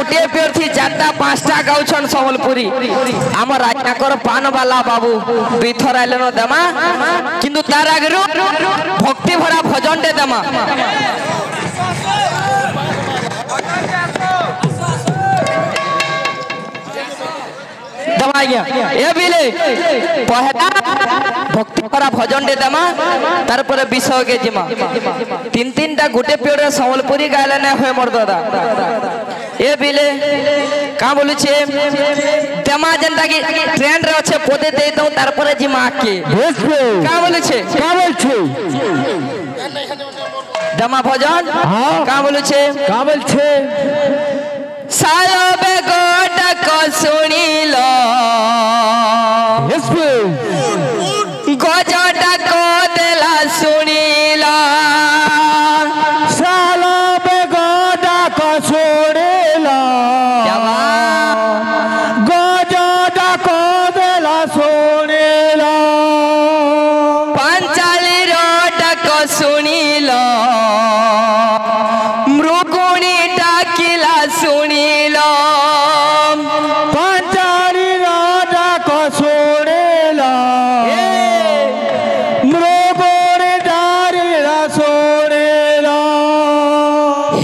गोटे पेड़ थी चारटा पांचटा गाउछन संबलपुरी आम राजनाकर पान वाला बाबू दुई थर आइलन देमा किंतु तार आगे भक्ति भरा भजन टे देमा ए बिले पहला भक्ति भरा भजन दे देमा तार पर विषय के जिमा तीन तीन टा गोटे पेड़ संबलपुरी गायले ना होय मोर दादा ए बिले का बोलु छे देमा जनता की ट्रेंड रे छे पोते दे दऊ तार पर जिमा के का बोलु छे देमा भजन का बोलु छे सालो बेगोट को सुनिलो गजटा को देला सुनिलो सालो बेगोट को सुनिलो गजटा को देला सुनिलो पंचाली रोट को सुनिलो मृगुणी डाकिला सुनिलो पंचाली रोट को सुनिलो मृगुणी डाकिला सुनिलो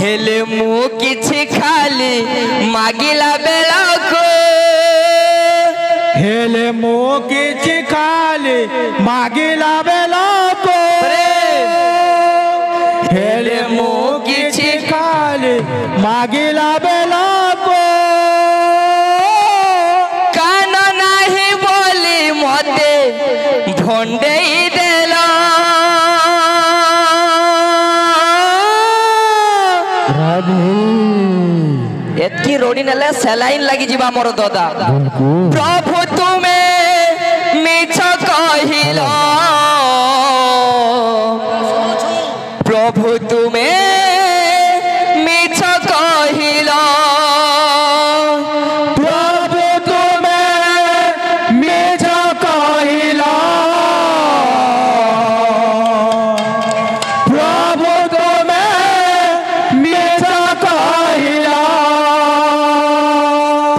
हेले मु किछि खाली मागिला बेला को हेले मु किछि खाली मागिला बेला को हेले मु किछि खाली मागिला बेला को कान नाही बोली मते भंडेई देलो एतकी रोडी नेले सेलाइन लगी जीवा मोर दादा प्रभु तुमे मिछ कहिलो प्रभु तुमे मिछ कहिलो प्रभु तुमे मिछ कहिलो प्रभु तुमे मिछ कहिलो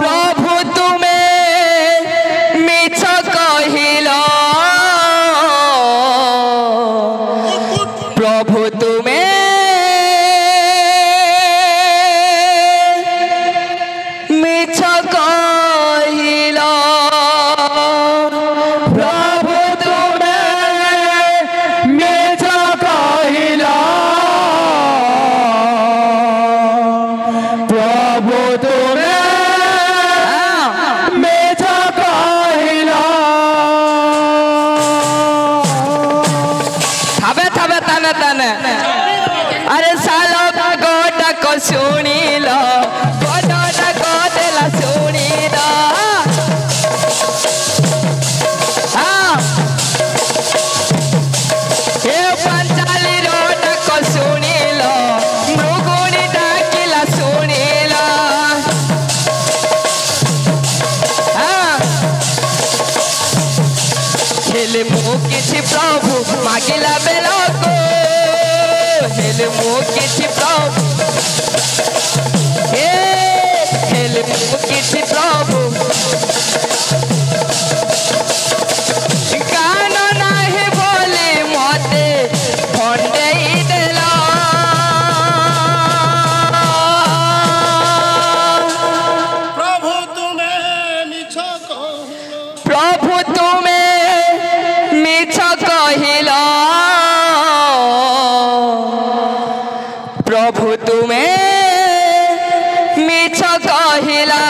प्रभु तुमे मिछ कहिलो प्रभु तुमे मिछ कहिलो प्रभु तुमे मिछ कहिलो प्रभु तुमे मिछ कहिलो थाबे थाबे तने तने अरे सालो गोटा को सुनिलो गोटा को देला सुनिलो ए पंचाली रोट को सुनिलो मृगुणी डाकिला सुनिलो हेले मु किछि प्रभु मागिला बेला को हेले मु किछि प्रभु हेले मु किछि प्रभु कान नाही बोले मते भंडेई देला प्रभु तुमे मिछ कहिलो प्रभु तुमे मिछ कहिलो प्रभु तुमे मिछ कहिला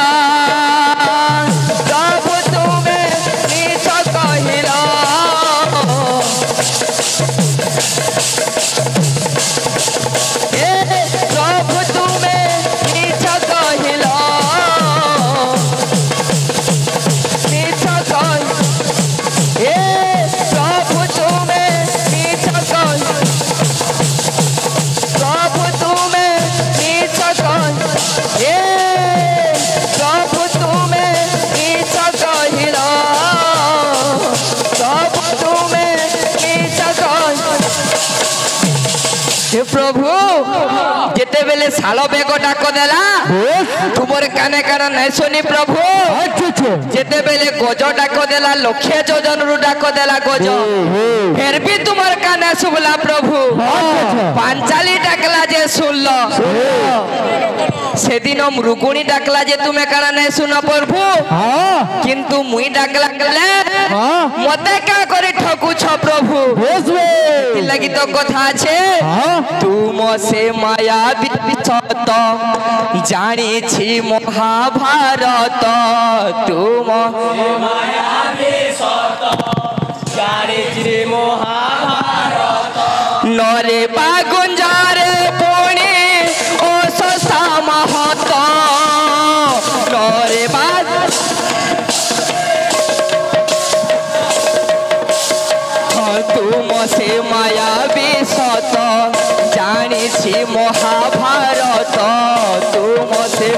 ଯେତେବେଳେ ଶାଳ ବେଗ ଡାକ ଦେଲା ତୁମର କାନେ କାନ ନାଇଁ ଶୁନି ପ୍ରଭୁ ଯେତେବେଳେ ଗଜ ଡାକ ଦେଲା ଲକ୍ଷେ ଯୋଜନରୁ ଡାକ ଦେଲା ଗଜ ଫେର ବି ତୁମର କାନେ ଶୁଭଲା ପ୍ରଭୁ ପାଞ୍ଚାଲି ଡାକଲା ଯେ ଶୁଣଲ সেদিন মৃগুণী ডাকলা যে তুমি কারা নাই শুন প্রভু কিন্তু মুই ডাকলা গেলে মতে কা করে ঠকুছ প্রভু লাগি তো কথা আছে তুম সে মায়া বিছত জানিছি মহাভারত তুম মায়া বিছত জানিছি মহাভারত নরে বাগুঞ্জারে পুনি ও সস্তা মহত নরে বাগ তুম সে মায়া বিশত জানিছি মহাভারত তুম সে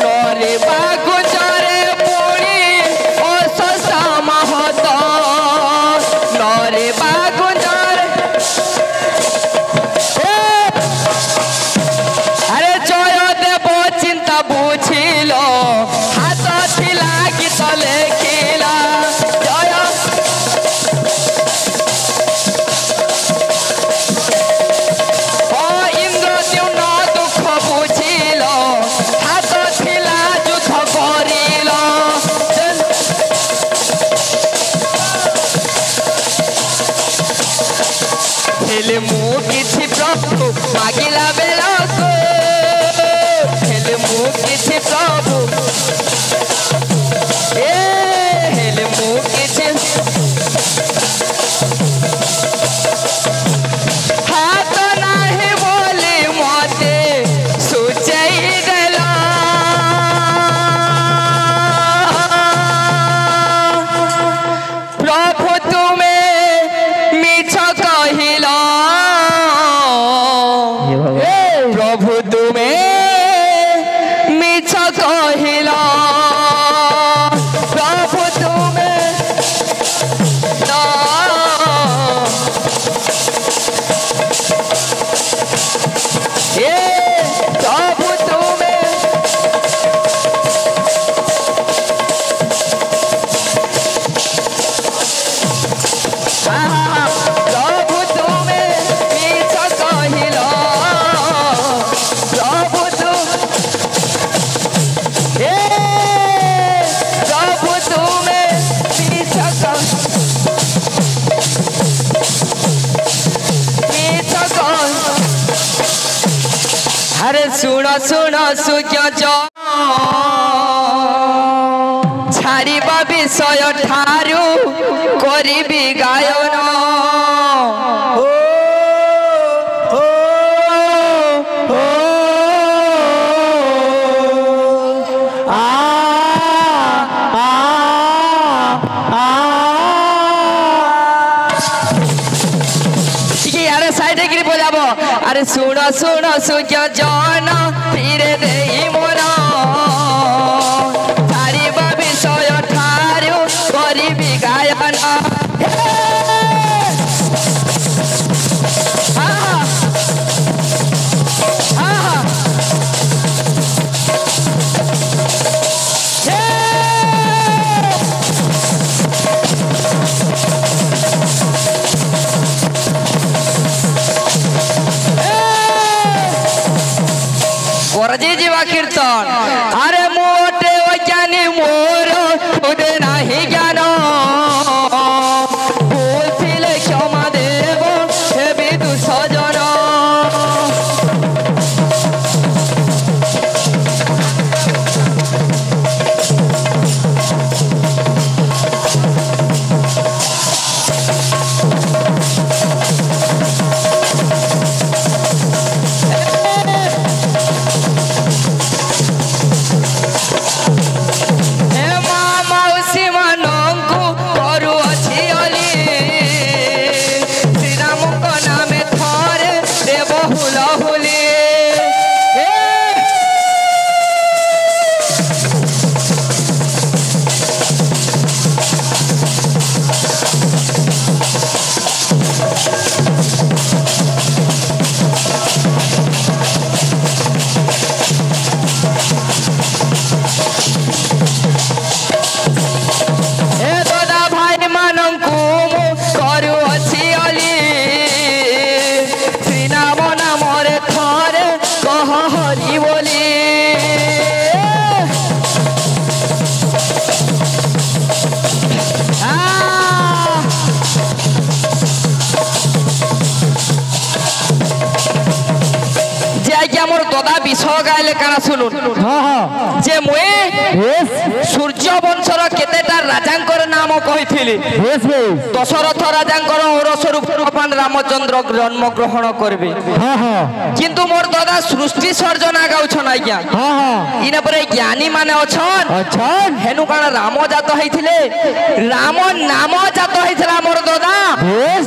নরে বাগুঞ্জারে পুনি ও সস্তা মহত নরে বাগুঞ্জারে আরে জয় দেব চিন্তা বুঝিল হাত ছিলা গীত লেখিলা জয় ও ইন্দ্র দ্যুম্ন দুঃখ বুঝিল হাত ছিলা যুদ্ধ করিল হেলে মু কিছু প্রভু মাগিলা বেলকু হেলে মু কিছু প্রভু হেলে মু কিছু হাত নাহি বলি মতে সুচাই দেলা প্রভু তুমি মিছ কহিল প্রভু তুমি মিছ কহিল প্রভু তুমি প্রভু তুমি প্রভু তুমি মিছ কহিল প্রভু প্রভু তুমি মিছ আরে শুণ শুণ সুজ্ঞ ছাড়িবা বিষয় ঠারু করিবি গায়ন সাইডে গিয়ে বোঝাবো আরে শুণ শুণ সুজ্ঞ জন ফিরে দেই মোর ছাড়িবা বিষয় ঠারু করিবি গায়ন গরজি যাওয়া আজ্ঞা মোর দাদা বিষয় গাইলে কানা শুনুন হ্যাঁ হ্যাঁ যে মুই বেশ সূর্য বংশর কেতেটা রাজাঙ্কর নাম কইছিলি বেশ বেশ দশরথ রাজাঙ্কর ঔরস্বরূপ ভগবান রামচন্দ্র জন্মগ্রহণ করবে হ্যাঁ হ্যাঁ কিন্তু মোর দাদা সৃষ্টি সর্জনা গাউছন আজ্ঞা হ্যাঁ হ্যাঁ ইনা পরে জ্ঞানী মানে অছন আচ্ছা হেনু কাণ রাম জাত হইছিলে রাম নাম জাত হইছিলা মোর দাদা বেশ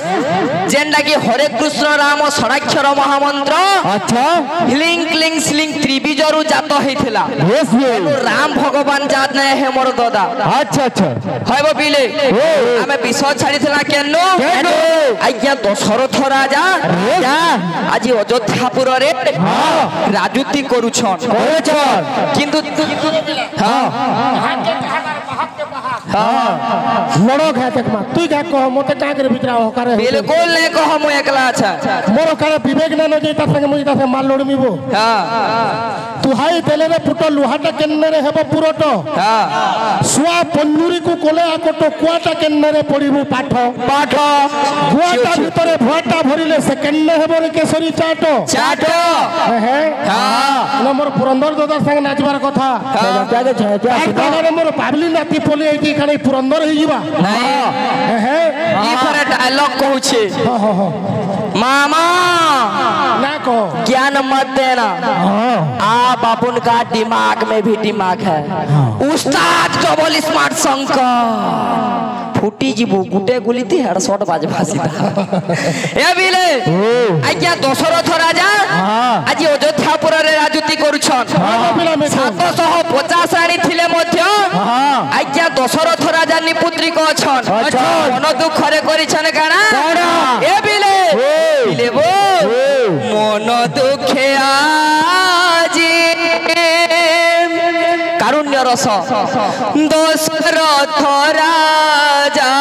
যেনটা কি হরে কৃষ্ণ রাম ষড়াক্ষর মহামন্ত্র আচ্ছা হিলিং ক্লিং স্লিং ত্রিবিজরু জাত হইছিলা বেশ বেশ রাম ভগবান জাত নাই হে মোর দাদা আচ্ছা আচ্ছা হইব বিলে আমি বিষয় ছাড়িছিলা কেন কেন? আজ্ঞা দশরথ রাজা রাজা? আজি অযোধ্যাপুরে হ্যাঁ। রাজুতি করুছন করেছন কিন্তু হ্যাঁ লড়ো ঘা দেখমা তুই ঘা কহ মতে কা করে ভিতরা হকারে बिल्कुल नहीं कहो मु एकला अच्छा মোর কারে বিবেক না নজে তা সঙ্গে মুই তা মাল লড়মিবো हाँ তু হাই তেলে রে ফুটো লুহাটা কেন্নে রে হেব পুরোট हाँ সুয়া পন্নুরি কু কোলে আকট কুয়াটা কেন্নে রে পড়িবু পাঠ पाठ কুয়াটা ভিতরে ভুয়াটা ভরিলে সে কেন্নে হেব রে কেশরী চাট चाटो হে हाँ না মোর পুরন্দর দাদার সঙ্গে নাচবার কথা একবারে মোর পাবলি নাতি পলি এইটি খানে পুরন্দর হই ଯିବା नहीं হে ये सारे डायलॉग कहू छे मामा না কহ ज्ञान मत देना आप अपन का दिमाग में भी दिमाग है उस्ताद डबल स्मार्ट शंकर फुटी जीवो गुटे गुलिती हेडशॉट बाज भासीता ए बिले आज्ञा दशरथ राजा आज अयोध्यापुर रे राजूती करूछन 750 रानी थिले मध्य आज्ञा दशरथ राजा निपुत्रिक अछन मन दुख रे करिछन काना ए बिले बिले बो मन दुखे আজি কারুণ্য রস দশরথ রাজা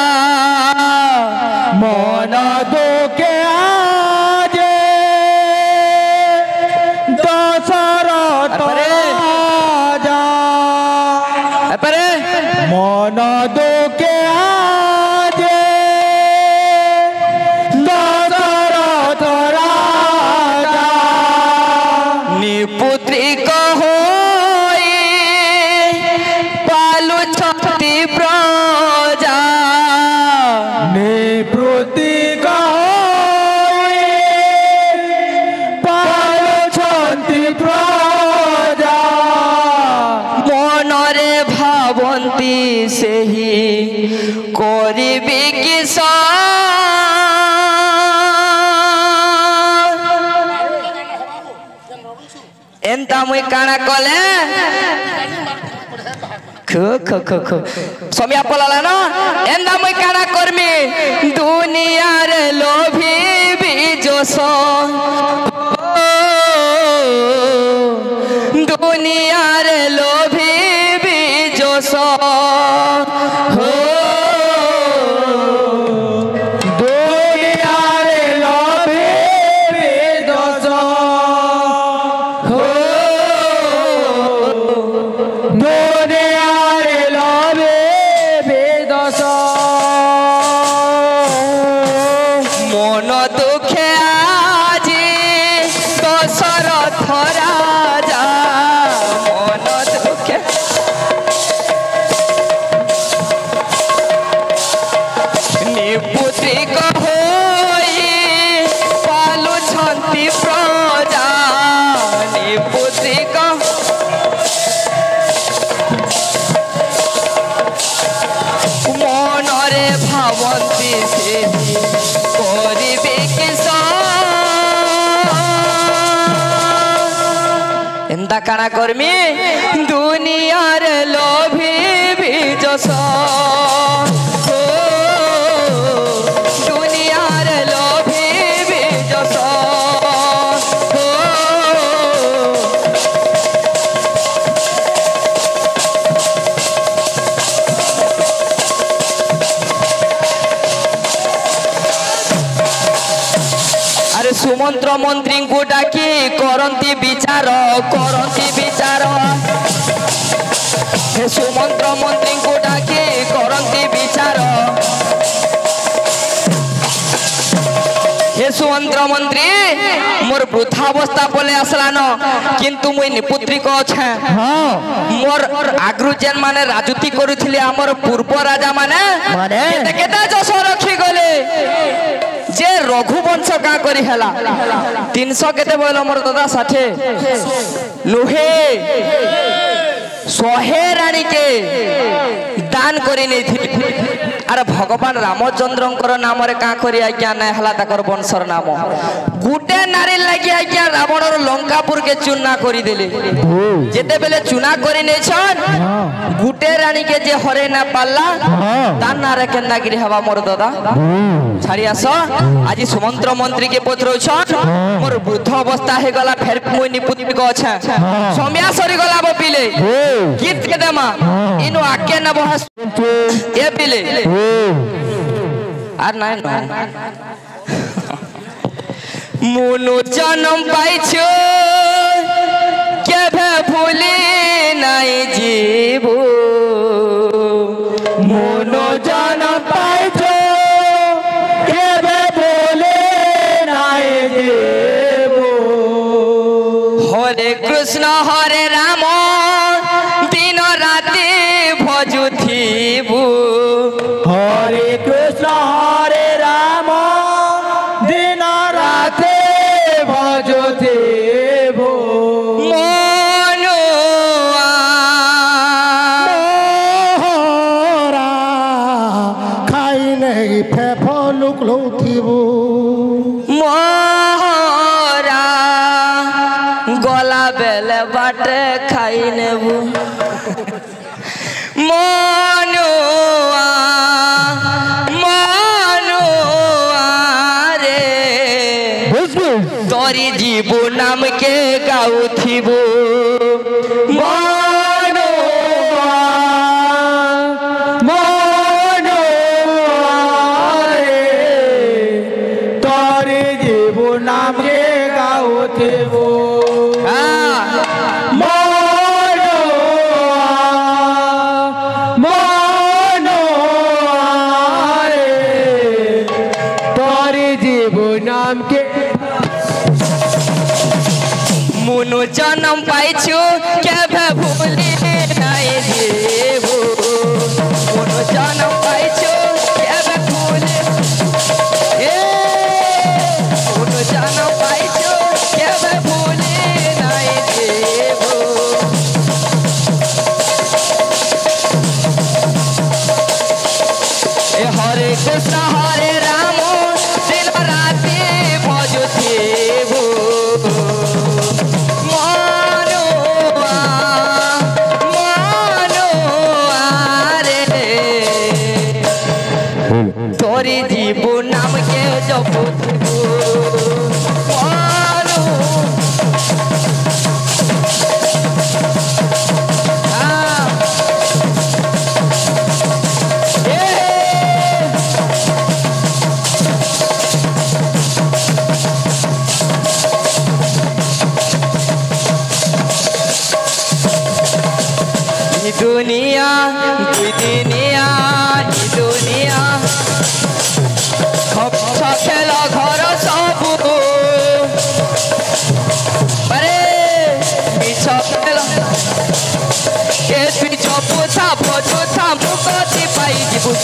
মন দুঃখে আজে দশরথ রাজা এপারে মন দুঃখে আজে দশরথ রাজা নিপুত্রিক হই পালুছতি প্রজা নিবৃত্তিক পালুছন্তি প্রজা মনরে ভাবন্তি সেহি করিবি কিস এন্তা মুই কানা কলে খো খো খো খো সমিয়া পলালা না এন্তা মুই কানা করমি দুনিয়ার লোভী বিজোস দুনিয়ার লোভী বিজোস দুনিয়ারে লোভে বিদোষ দুনিয়ারে লোভে বিদোষ মন দুঃখে আজি দশরথ রাজা মন দুঃখে নিপুত্রিক হই পালুছন্তি প্রজা নিপুত্রিক মনরে ভাবন্তি সেহি করিবে কিস এন্তা কানা করমি দুনিয়ার লোভী বিজস দুনিয়ার লোভী বিজস আরে সুমন্ত্র মন্ত্রী কো ডাকি করন্তি বিচার হে সুমন্ত্র মন্ত্রী কো ডাকি করন্তি বিচার হে सुमंत्र मंत्री मोर वृद्धावस्था पले आसलान किंतु मुई निपुत्रिक अच्छे मोर आगु जेन माने राजूती करुथिले हमर पूर्व राजा माने केते केते जस रखी गले जे रघुवंश का करी हला 300 केते बोल मोर दादा 60 नुहे सोहे रानी के दान करी नहीं थी अरे भगवान रामचंद्र नाम रे का करी आज्ञा ना हला तकर वंशर नाम गुटे नारी लगी आज्ञा रावण लंकापुर के चुना करी देले जेते बेले चुना करी नै छन गुटे रानी के जे हरे ना पाला तार ना रे केना गिरी हवा मोर दादा छाड़ी आस आज सुमंत्र मंत्री के पत्र छन मोर वृद्ध अवस्था हे गला फेर मुई निपुत्रिक अछि समया सरी गला बपिले गीत के देमा इनो आके न बहस ए पिले आर नाइ मोनो जन्म पाइछो केभे भूली नाइ जीवो मोनो जन्म पाइछो केभे भूली नाइ जीवो हरे कृष्ण हरे राम दिन राति भजुथिबु हरे कृष्ण हरे राम दिन राति भजुथिबु मनुआ मोहरा खाई नहीं फेफो लुकलुथिबु मोहरा गला बेले बाटे खाई नेबु मनुआ मनुआ रे तोरी जीवो नाम के गाउथिबो मनुआ मनुआ रे तोरी जीवो नाम के गाउथिबो मुनु जन्म पाइछु केभे भूली नाइ जीवो मुनु जन्म पाइछु केभे भूली ए मुनु जन्म पाइछु केभे भूली नाइ जीवो ए हरे कृष्ण हरे राम दिन राति भजुथिबो तोरी जीवो नाम के जपथिबो दुनिया दुनिया दुनिया खेला घर सब अरे मिछ खेला के पिछ पोछा भोछा मुकति पाई जीवु